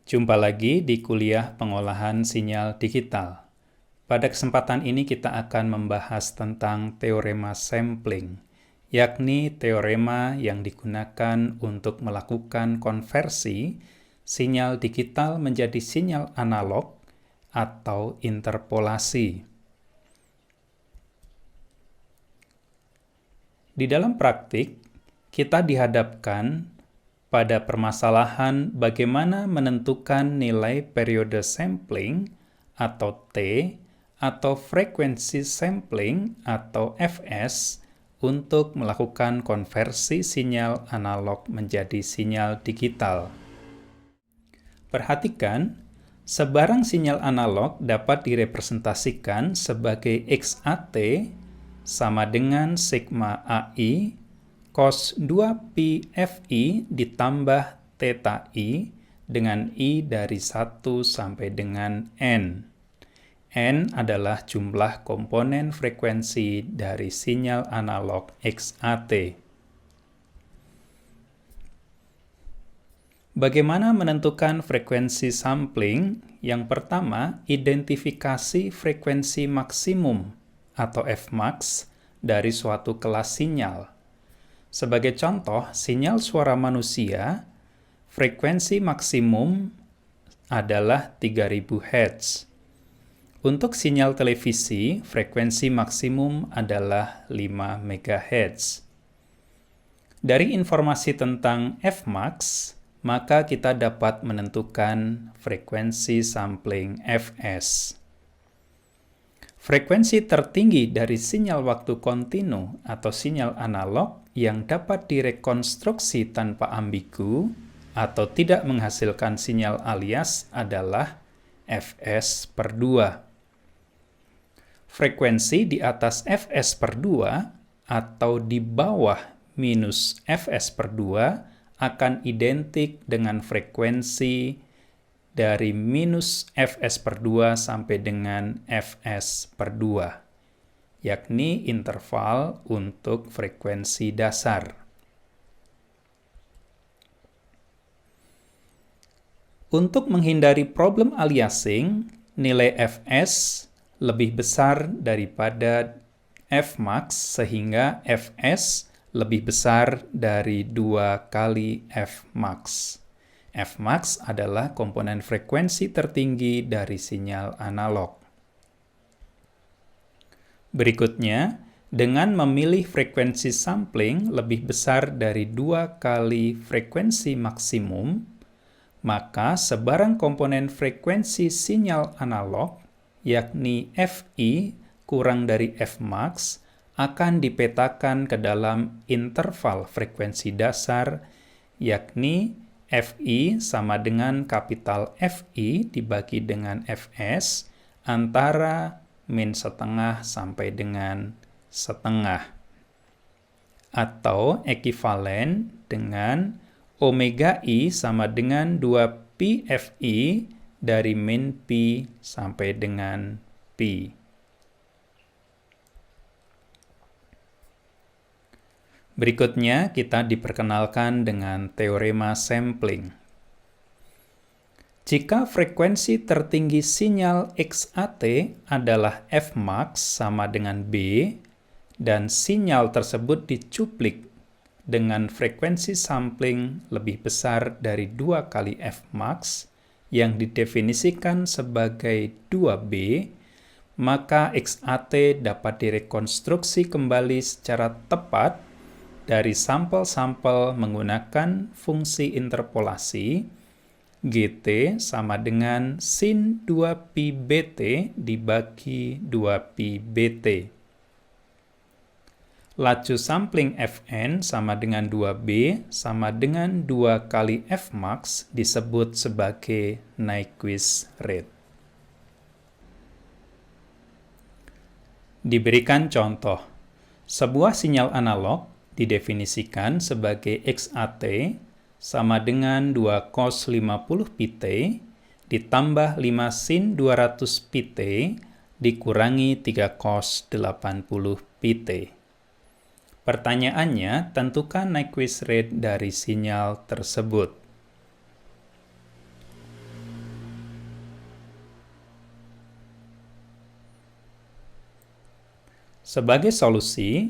Jumpa lagi di kuliah pengolahan sinyal digital. Pada kesempatan ini kita akan membahas tentang teorema sampling, yakni teorema yang digunakan untuk melakukan konversi sinyal digital menjadi sinyal analog atau interpolasi. Di dalam praktik, kita dihadapkan pada permasalahan bagaimana menentukan nilai periode sampling atau T atau frekuensi sampling atau Fs untuk melakukan konversi sinyal analog menjadi sinyal digital. Perhatikan, sebarang sinyal analog dapat direpresentasikan sebagai XAT sama dengan sigma AI cos 2pi Fi ditambah theta I dengan I dari 1 sampai dengan N. N adalah jumlah komponen frekuensi dari sinyal analog XAT. Bagaimana menentukan frekuensi sampling? Yang pertama, identifikasi frekuensi maksimum atau Fmax dari suatu kelas sinyal. Sebagai contoh, sinyal suara manusia, frekuensi maksimum adalah 3000 Hz. Untuk sinyal televisi, frekuensi maksimum adalah 5 MHz. Dari informasi tentang Fmax, maka kita dapat menentukan frekuensi sampling Fs. Frekuensi tertinggi dari sinyal waktu kontinu atau sinyal analog yang dapat direkonstruksi tanpa ambigu atau tidak menghasilkan sinyal alias adalah Fs per 2. Frekuensi di atas Fs per 2 atau di bawah minus Fs per 2 akan identik dengan frekuensi dari minus Fs per 2 sampai dengan Fs per 2, yakni interval untuk frekuensi dasar. Untuk menghindari problem aliasing, nilai Fs lebih besar daripada Fmax sehingga Fs lebih besar dari 2 kali Fmax. Fmax adalah komponen frekuensi tertinggi dari sinyal analog. Berikutnya, dengan memilih frekuensi sampling lebih besar dari 2 kali frekuensi maksimum, maka sebarang komponen frekuensi sinyal analog, yakni Fi kurang dari Fmax, akan dipetakan ke dalam interval frekuensi dasar, yakni Fi sama dengan kapital Fi dibagi dengan Fs antara min setengah sampai dengan setengah. Atau ekivalen dengan omega I sama dengan 2pi Fi dari min pi sampai dengan pi. Berikutnya, kita diperkenalkan dengan teorema sampling. Jika frekuensi tertinggi sinyal XAT adalah Fmax sama dengan B, dan sinyal tersebut dicuplik dengan frekuensi sampling lebih besar dari 2 kali Fmax, yang didefinisikan sebagai 2B, maka XAT dapat direkonstruksi kembali secara tepat dari sampel-sampel menggunakan fungsi interpolasi GT sama dengan sin 2pi BT dibagi 2pi BT. Laju sampling Fn sama dengan 2B sama dengan 2 kali Fmax disebut sebagai Nyquist rate. Diberikan contoh, sebuah sinyal analog didefinisikan sebagai XAT sama dengan 2 cos 50 pt ditambah 5 sin 200 pt dikurangi 3 cos 80 pt. Pertanyaannya, tentukan Nyquist rate dari sinyal tersebut. Sebagai solusi,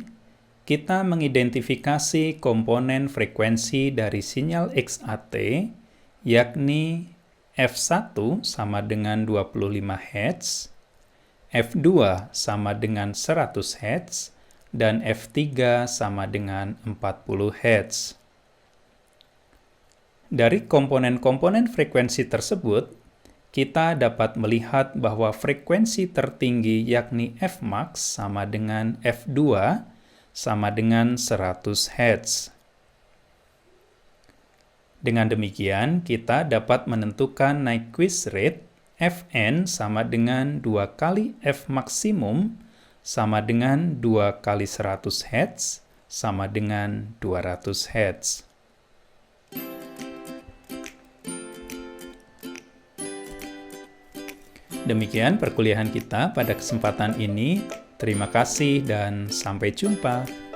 kita mengidentifikasi komponen frekuensi dari sinyal XAT, yakni F1 sama dengan 25 Hz, F2 sama dengan 100 Hz, dan F3 sama dengan 40 Hz. Dari komponen-komponen frekuensi tersebut, kita dapat melihat bahwa frekuensi tertinggi yakni Fmax sama dengan F2 sama dengan 100 Hz. Dengan demikian, kita dapat menentukan Nyquist rate Fn sama dengan 2 kali F maksimum sama dengan 2 kali 100 Hz sama dengan 200 Hz. Demikian perkuliahan kita pada kesempatan ini. Terima kasih dan sampai jumpa.